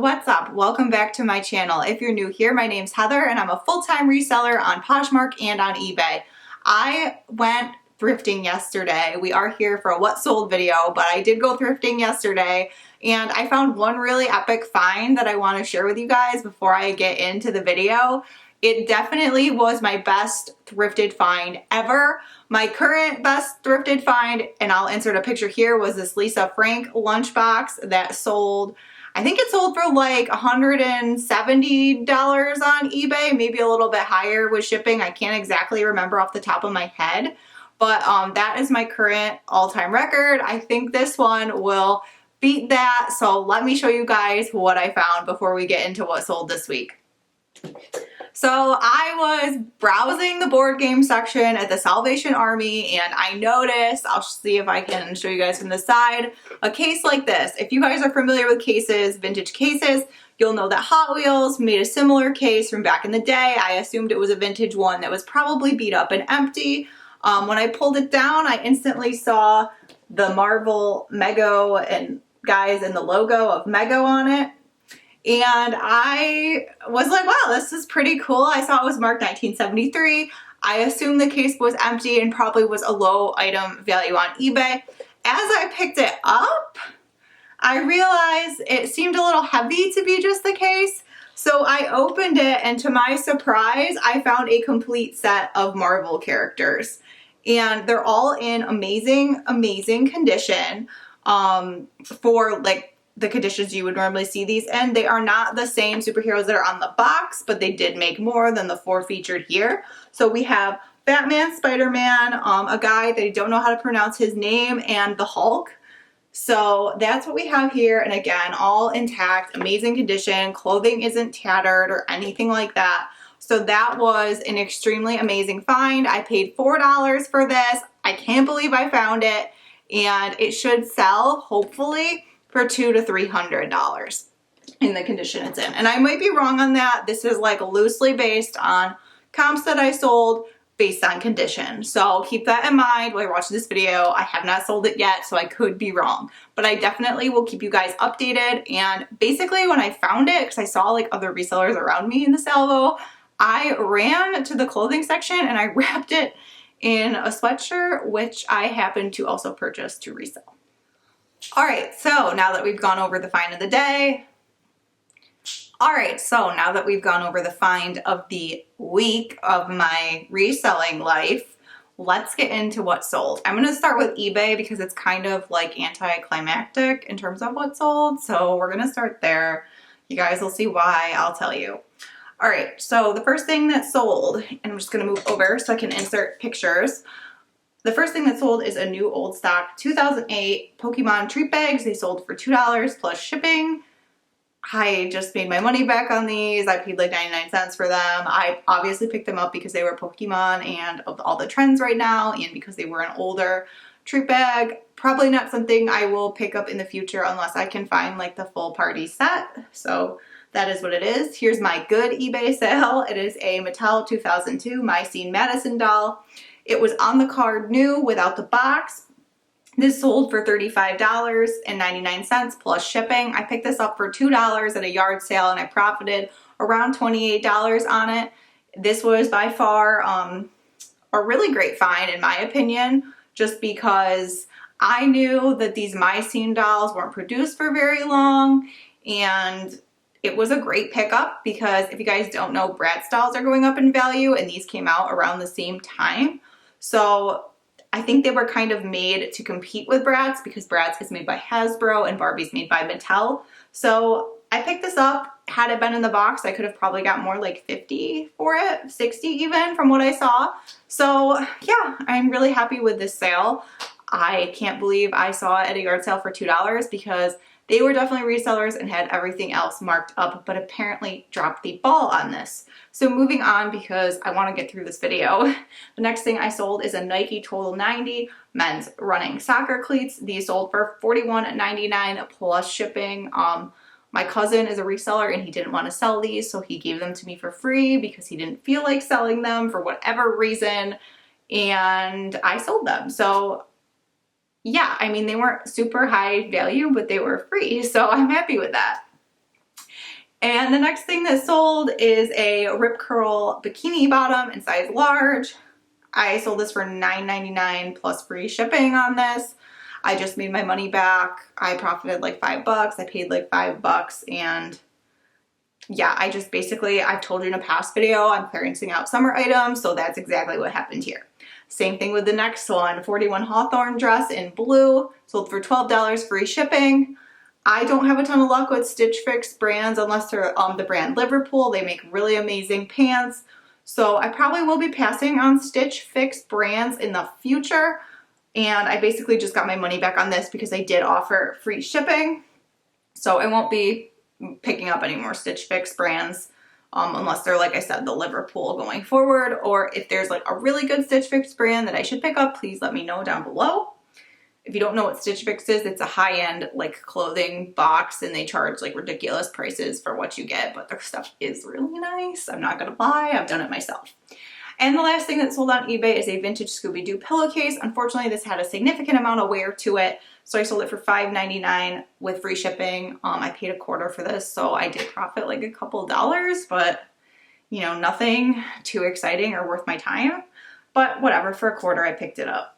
what's up? Welcome back to my channel. If you're new here, my name's Heather and I'm a full-time reseller on Poshmark and on eBay. I went thrifting yesterday. We are here for a what sold video, but I did go thrifting yesterday and I found one really epic find that I want to share with you guys before I get into the video. It definitely was my best thrifted find ever. My current best thrifted find, and I'll insert a picture here, was this Lisa Frank lunchbox that sold, I think it sold for like $170 on eBay, maybe a little bit higher with shipping. I can't exactly remember off the top of my head, but that is my current all-time record. I think this one will beat that. So let me show you guys what I found before we get into what sold this week. So I was browsing the board game section at the Salvation Army and I noticed, I'll see if I can show you guys from the side, a case like this. If you guys are familiar with cases, vintage cases, you'll know that Hot Wheels made a similar case from back in the day. I assumed it was a vintage one that was probably beat up and empty. When I pulled it down, I instantly saw the Marvel Mego and guys and the logo of Mego on it. And I was like, wow, this is pretty cool. I saw it was marked 1973. I assumed the case was empty and probably was a low item value on eBay. As I picked it up, I realized it seemed a little heavy to be just the case. So I opened it and to my surprise, I found a complete set of Marvel characters. And they're all in amazing, amazing condition for like the conditions you would normally see these in. They are not the same superheroes that are on the box, but they did make more than the 4 featured here. So we have Batman, Spider-Man, a guy that I don't know how to pronounce his name, and the Hulk. So that's what we have here. And again, all intact, amazing condition. Clothing isn't tattered or anything like that. So that was an extremely amazing find. I paid $4 for this. I can't believe I found it. And it should sell, hopefully, for $200 to $300 in the condition it's in. And I might be wrong on that. This is like loosely based on comps that I sold based on condition. So keep that in mind while you're watching this video. I have not sold it yet, so I could be wrong. But I definitely will keep you guys updated. And basically when I found it, because I saw like other resellers around me in the salvo, I ran to the clothing section and I wrapped it in a sweatshirt, which I happened to also purchase to resell. All right, so now that we've gone over the find of the day, now that we've gone over the find of the week of my reselling life, let's get into what sold. I'm going to start with eBay because it's kind of like anticlimactic in terms of what sold. So we're going to start there. You guys will see why. I'll tell you. All right, so the first thing that sold, and I'm just going to move over so I can insert pictures. The first thing that sold is a new old stock 2008 Pokemon treat bags. They sold for $2 plus shipping. I just made my money back on these. I paid like 99 cents for them. I obviously picked them up because they were Pokemon and of all the trends right now and because they were an older treat bag. Probably not something I will pick up in the future unless I can find like the full party set. So that is what it is. Here's my good eBay sale. It is a Mattel 2002 My Scene Madison doll. It was on the card new without the box. This sold for $35.99 plus shipping. I picked this up for $2 at a yard sale and I profited around $28 on it. This was by far a really great find in my opinion, just because I knew that these My Scene dolls weren't produced for very long, and it was a great pickup because if you guys don't know, Bratz dolls are going up in value and these came out around the same time. So I think they were kind of made to compete with Bratz because Bratz is made by Hasbro and Barbie's made by Mattel. So I picked this up. Had it been in the box, I could have probably got more like 50 for it, 60 even from what I saw. So yeah, I'm really happy with this sale. I can't believe I saw it at a yard sale for $2 because they were definitely resellers and had everything else marked up, but apparently dropped the ball on this. So moving on because I want to get through this video. The next thing I sold is a Nike Total 90 men's running soccer cleats. These sold for $41.99 plus shipping. My cousin is a reseller and he didn't want to sell these, so he gave them to me for free because he didn't feel like selling them for whatever reason, and I sold them. So yeah, I mean, they weren't super high value, but they were free, so I'm happy with that. And the next thing that sold is a Rip Curl bikini bottom in size large. I sold this for $9.99 plus free shipping on this. I just made my money back. I profited like $5. I paid like $5, and yeah, I just basically, I've told you in a past video, I'm clearancing out summer items, so that's exactly what happened here. Same thing with the next one, 41 Hawthorne dress in blue, sold for $12 free shipping. I don't have a ton of luck with Stitch Fix brands unless they're the brand Liverpool. They make really amazing pants. So I probably will be passing on Stitch Fix brands in the future. And I basically just got my money back on this because I did offer free shipping. So I won't be picking up any more Stitch Fix brands unless they're, like I said, the Liverpool going forward. Or if there's like a really good Stitch Fix brand that I should pick up, please let me know down below. If you don't know what Stitch Fix is, it's a high-end like clothing box, and they charge like ridiculous prices for what you get, but their stuff is really nice. I'm not gonna lie, I've done it myself. And the last thing that sold on eBay is a vintage Scooby-Doo pillowcase. Unfortunately, this had a significant amount of wear to it, so I sold it for $5.99 with free shipping. I paid a quarter for this, so I did profit like a couple dollars, but you know, nothing too exciting or worth my time. But whatever, for a quarter I picked it up.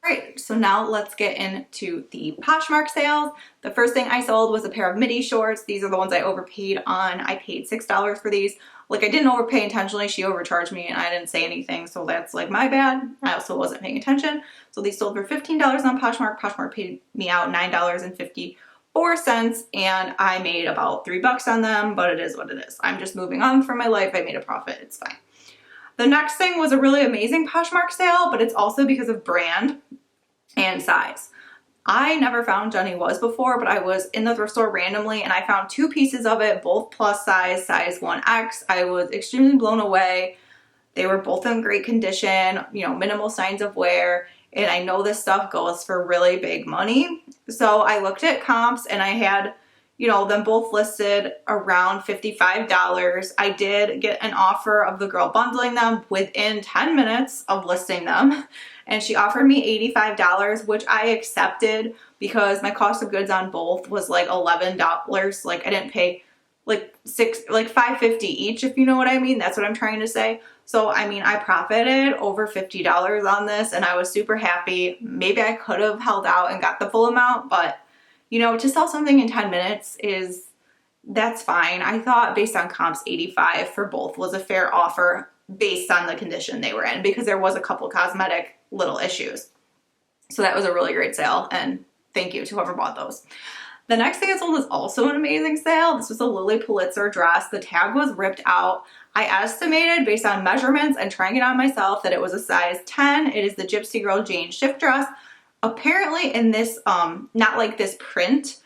Alright, so now let's get into the Poshmark sales. The first thing I sold was a pair of midi shorts. These are the ones I overpaid on. I paid $6 for these. Like, I didn't overpay intentionally. She overcharged me and I didn't say anything, so that's like my bad. I also wasn't paying attention. So these sold for $15 on Poshmark. Poshmark paid me out $9.54, and I made about $3 on them, but it is what it is. I'm just moving on from my life. I made a profit. It's fine. The next thing was a really amazing Poshmark sale, but it's also because of brand and size. I never found Jenny Was before, but I was in the thrift store randomly and I found two pieces of it, both plus size 1X. I was extremely blown away. They were both in great condition, you know, minimal signs of wear, and I know this stuff goes for really big money. So I looked at comps and I had, you know, them both listed around $55. I did get an offer of the girl bundling them within 10 minutes of listing them, and she offered me $85, which I accepted because my cost of goods on both was like $11. Like, I didn't pay like $5.50 each, if you know what I mean. That's what I'm trying to say. So I mean, I profited over $50 on this and I was super happy. Maybe I could have held out and got the full amount, but you know, to sell something in 10 minutes that's fine. I thought based on comps, 85 for both was a fair offer based on the condition they were in, because there was a couple cosmetic little issues. So that was a really great sale, and thank you to whoever bought those. The next thing I sold was also an amazing sale. This was a Lily Pulitzer dress. The tag was ripped out. I estimated based on measurements and trying it on myself that it was a size 10. It is the Gypsy Girl Jane shift dress. Apparently in this, not like this print,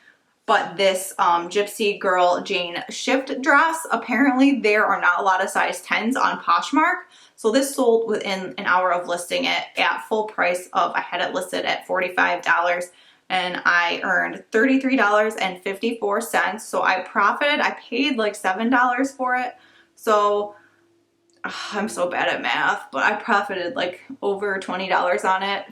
but this Gypsy Girl Jane shift dress, apparently there are not a lot of size 10s on Poshmark. So this sold within an hour of listing it at full price of, I had it listed at $45, and I earned $33.54. So I profited, I paid like $7 for it. So I'm so bad at math, but I profited like over $20 on it.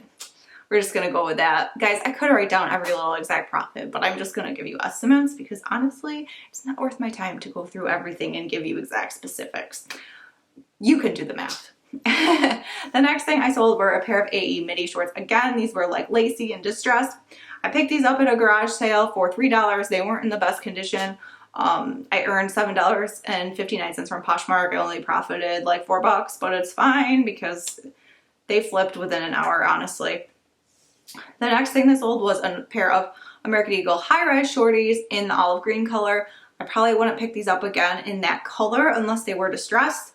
We're just gonna go with that. Guys, I could write down every little exact profit, but I'm just gonna give you estimates because honestly, it's not worth my time to go through everything and give you exact specifics. You can do the math. The next thing I sold were a pair of AE midi shorts. Again, these were like lacy and distressed. I picked these up at a garage sale for $3. They weren't in the best condition. I earned $7.59 from Poshmark. I only profited like $4, but it's fine because they flipped within an hour, honestly. The next thing that sold was a pair of American Eagle high-rise shorties in the olive green color. I probably wouldn't pick these up again in that color unless they were distressed.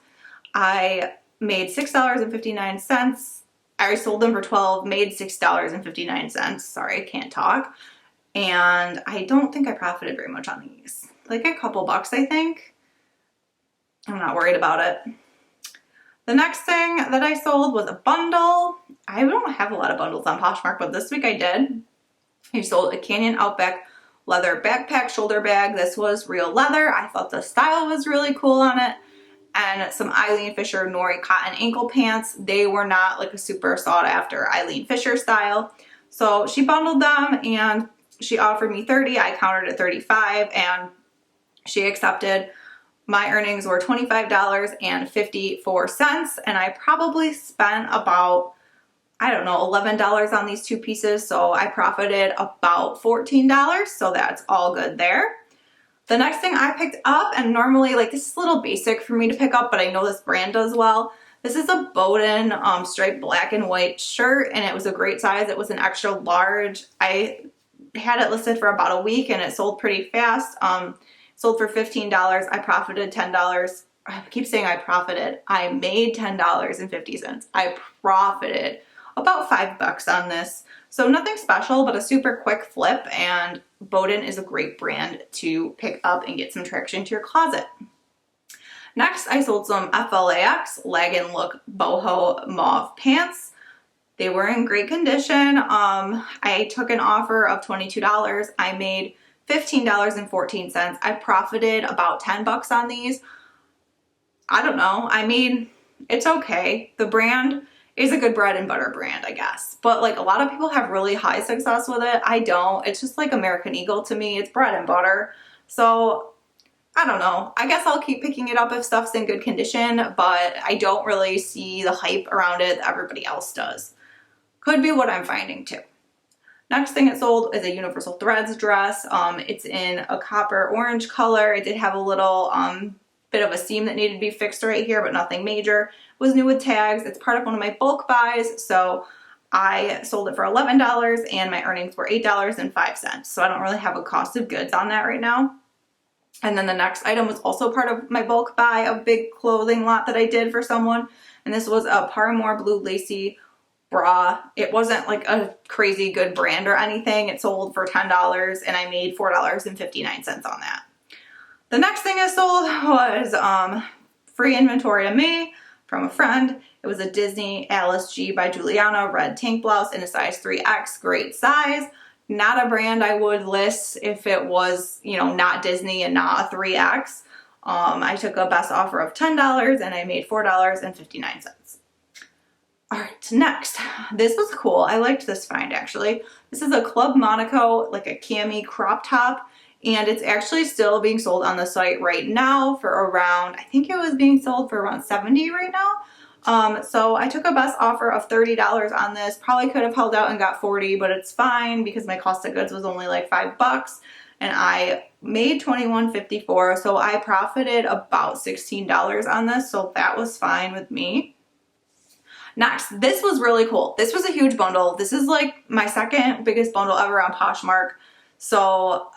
I made $6.59. I sold them for $12, made $6.59. Sorry, I can't talk. And I don't think I profited very much on these. Like a couple bucks, I think. I'm not worried about it. The next thing that I sold was a bundle. I don't have a lot of bundles on Poshmark, but this week I did. I sold a Canyon Outback leather backpack shoulder bag. This was real leather. I thought the style was really cool on it. And some Eileen Fisher Nori cotton ankle pants. They were not like a super sought after Eileen Fisher style. So she bundled them and she offered me $30. I countered at $35 and she accepted. My earnings were $25.54, and I probably spent about, I don't know, $11 on these two pieces, so I profited about $14, so that's all good there. The next thing I picked up, and normally, like, this is a little basic for me to pick up, but I know this brand does well. This is a Bowden striped black and white shirt, and it was a great size. It was an extra large. I had it listed for about a week, and it sold pretty fast. Sold for $15. I profited $10. I keep saying I profited. I made $10.50. I profited about $5 on this. So nothing special, but a super quick flip, and Bowden is a great brand to pick up and get some traction to your closet. Next, I sold some FLAX Leg and Look boho mauve pants. They were in great condition. I took an offer of $22. I made $15.14. I profited about $10 on these. I don't know. I mean, it's okay. The brand is a good bread and butter brand, I guess. But like, a lot of people have really high success with it. I don't. It's just like American Eagle to me. It's bread and butter. So I don't know. I guess I'll keep picking it up if stuff's in good condition, but I don't really see the hype around it that everybody else does. Could be what I'm finding too. Next thing it sold is a Universal Threads dress. It's in a copper orange color. It did have a little bit of a seam that needed to be fixed right here, but nothing major. It was new with tags. It's part of one of my bulk buys, so I sold it for $11 and my earnings were $8.05. So I don't really have a cost of goods on that right now. And then the next item was also part of my bulk buy, a big clothing lot that I did for someone. And this was a Paramore blue lacy bra. It wasn't like a crazy good brand or anything. It sold for $10 and I made $4.59 on that. The next thing I sold was free inventory to me from a friend. It was a Disney Alice G by Juliana red tank blouse in a size 3X, great size. Not a brand I would list if it was, you know, not Disney and not a 3X. I took a best offer of $10 and I made $4.59. All right, next, this was cool. I liked this find actually. This is a Club Monaco, like a cami crop top, and it's actually still being sold on the site right now for around, I think it was being sold for around $70 right now. So I took a best offer of $30 on this. Probably could have held out and got $40, but it's fine because my cost of goods was only like $5 and I made $21.54. So I profited about $16 on this. So that was fine with me. Next, this was really cool. This was a huge bundle. This is like my second biggest bundle ever on Poshmark. So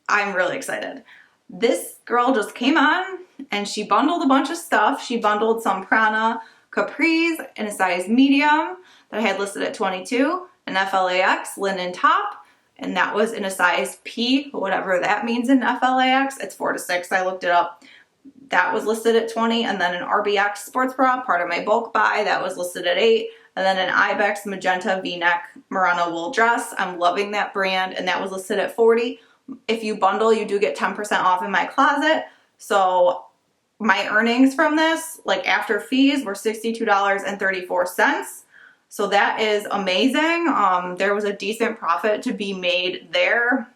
I'm really excited. This girl just came on and she bundled a bunch of stuff. She bundled some Prana capris in a size medium that I had listed at 22, an FLAX linen top, and that was in a size P, whatever that means in FLAX. It's 4 to 6. I looked it up. That was listed at 20, and then an RBX sports bra, part of my bulk buy, that was listed at 8, and then an Ibex magenta V-neck Merino wool dress. I'm loving that brand, and that was listed at 40. If you bundle, you do get 10% off in my closet. So my earnings from this, like after fees, were $62.34. So that is amazing. There was a decent profit to be made there.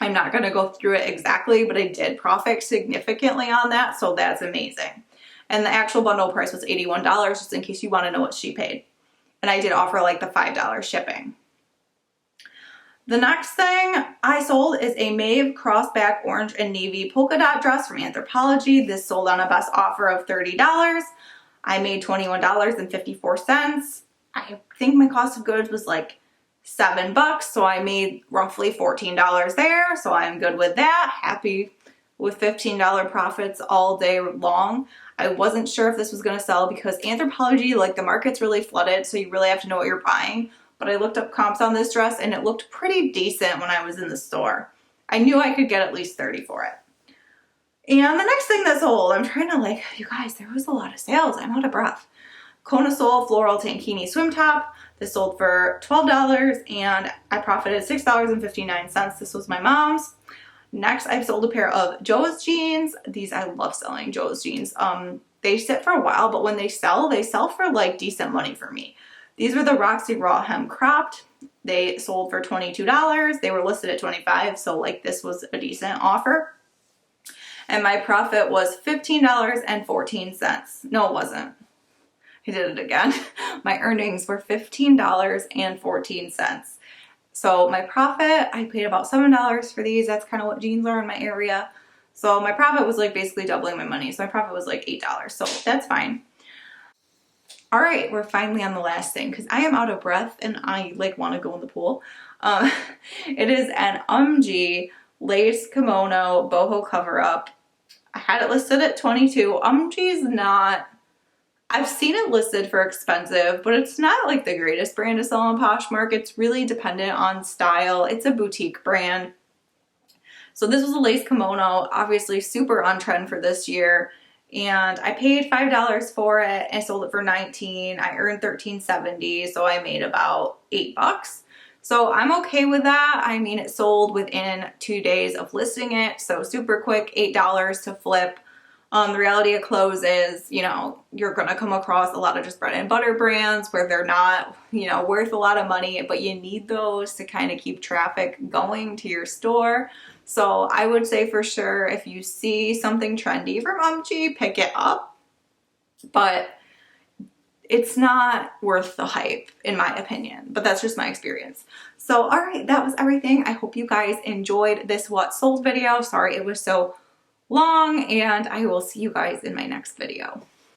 I'm not going to go through it exactly, but I did profit significantly on that, so that's amazing. And the actual bundle price was $81, just in case you want to know what she paid. And I did offer like the $5 shipping. The next thing I sold is a Maeve crossback orange and navy polka dot dress from Anthropologie. This sold on a best offer of $30. I made $21.54. I think my cost of goods was like $7, so I made roughly $14 there, so I'm good with that. Happy with $15 profits all day long. I wasn't sure if this was going to sell because Anthropologie, like the market's really flooded, so you really have to know what you're buying. But I looked up comps on this dress and it looked pretty decent when I was in the store. I knew I could get at least 30 for it. And the next thing that sold, I'm trying to like, you guys, there was a lot of sales. I'm out of breath. Kona Soul Floral Tankini Swim Top. This sold for $12 and I profited $6.59. This was my mom's. Next, I've sold a pair of Joe's jeans. These, I love selling Joe's jeans. They sit for a while, but when they sell for like decent money for me. These were the Roxy Raw Hem Cropped. They sold for $22. They were listed at $25, so like this was a decent offer. and my profit was $15.14. No, it wasn't. I did it again. My earnings were $15.14. So my profit, I paid about $7 for these. That's kind of what jeans are in my area. So my profit was like basically doubling my money. So my profit was like $8. So that's fine. All right, we're finally on the last thing because I am out of breath and I like want to go in the pool. It is an UMG lace kimono boho cover up. I had it listed at $22. UMG is not, I've seen it listed for expensive, but it's not like the greatest brand to sell on Poshmark. It's really dependent on style. It's a boutique brand. So this was a lace kimono, obviously super on trend for this year. And I paid $5 for it and sold it for $19. I earned $13.70, so I made about $8. So I'm okay with that. I mean, it sold within 2 days of listing it, so super quick, $8 to flip. The reality of clothes is, you know, you're gonna come across a lot of just bread and butter brands where they're not, you know, worth a lot of money, but you need those to kind of keep traffic going to your store. So I would say for sure, if you see something trendy from UMG, pick it up, but it's not worth the hype in my opinion, but that's just my experience. So, all right, that was everything. I hope you guys enjoyed this what sold video. Sorry it was so long, and I will see you guys in my next video.